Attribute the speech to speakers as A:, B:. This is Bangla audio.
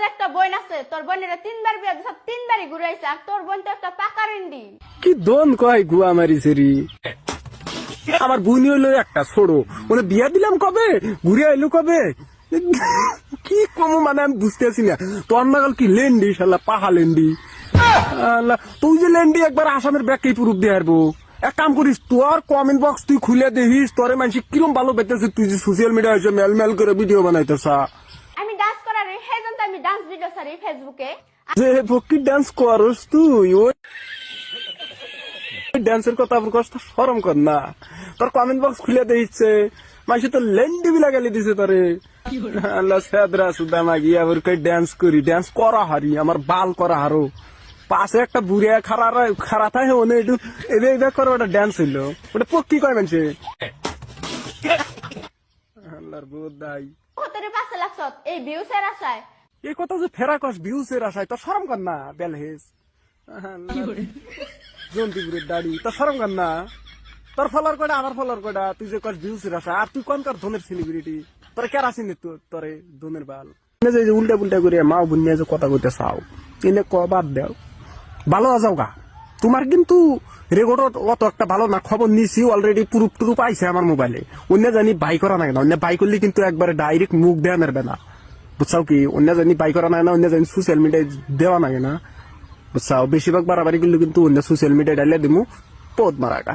A: একটা বোন আছে, তোর বোনের 3বার বিয়ে দিছ, 3বারই ঘুরে আইছে, আর তোর বোন তো একটা পাকা রেন্ডি।
B: কি দন কয় গুয়া মারিছে রে। আমার বুনি হইলো একটা ছোড়ো, ওনে বিয়া দিলাম কবে, ঘুরে আইলো কবে, কি কম মানে আমি বুঝতেছি না। তোর নাগাল কি লেন্ডি শালা, পাহা লেন্ডি। আল্লাহ, তুই যে লেন্ডি একবার আসামের ব্যাগকেই প্রুফ দিয়ে হারবো। এক কাম করিস, তোর কমেন্ট বক্স তুই খুলে দেখিস, তোরে মানুষ কিরম ভালো পেতেছে, তুই যে সোশ্যাল মিডিয়া হয়েছে মেল মেল করে ভিডিও বানাইতেছ।
A: আমি ডান্স করার হেজন, তো আমি ডান্স ভিডিও ছাড়ি ফেসবুকে।
B: যে ভক্তি ডান্স করস তুই, ওই ড্যান্সের কথা প্রকাশ তো শরম কর না। তোর কমেন্ট বক্স খুলে দিচ্ছে, মানুষ তো লেন্ডি বিলা গালি দিছে তোরে। আল্লাহ সেদরা সুদামা গিয়া ওর কই ড্যান্স করি, ড্যান্স করা হারি, আমার বাল করা হারো। পাশে একটা বুড়িয়া খারা থাকে, ওনে একটু এবে করে ওটা ড্যান্স হইলো, ওটা পক্ষি কয় মানুষে। আল্লাহর বোধ দাই
A: তোরে পাশে লাগছত এই ভিউসের আশায়।
B: এই কথা যে ফেরা কস ভিউসের আশায়, তোর শরম কর না বেলহেজ। জন্তিপুরের দাড়ি, তোর শরম কর না। তোর ফলোয়ার কয়টা, আমার ফলোয়ার কয়টা, তুই যে কস ভিউসের আশা, আর তুই কোন কার ধনের সেলিব্রিটি, তোরা কে আসিনি তোরে ধনের বাল। যে উল্টা পুল্টা করে মা বোন নিয়ে যে কথা কইতে চাও, এনে ক বাদ দেও, ভালো আজাও গা। তোমার কিন্তু রেকর্ড অত একটা ভালো না, খবর নিছি অলরেডি, প্রুফ টুরুপ আইছে আমার মোবাইলে। অন্য জানি বাই করা নাই না, অন্য বাই করলে কিন্তু একবারে ডাইরেক্ট মুখ দেওয়া নেবে না, বুঝছাও কি। অন্য জানি বাই করা নাই না, অন্য জানি সোশ্যাল মিডিয়ায় দেওয়া নাই না, বুঝছাও। বেশিরভাগ বাড়াবাড়ি গুলো কিন্তু অন্য সোশ্যাল মিডিয়ায় ডাইলে দিমু, পদ মারাটা।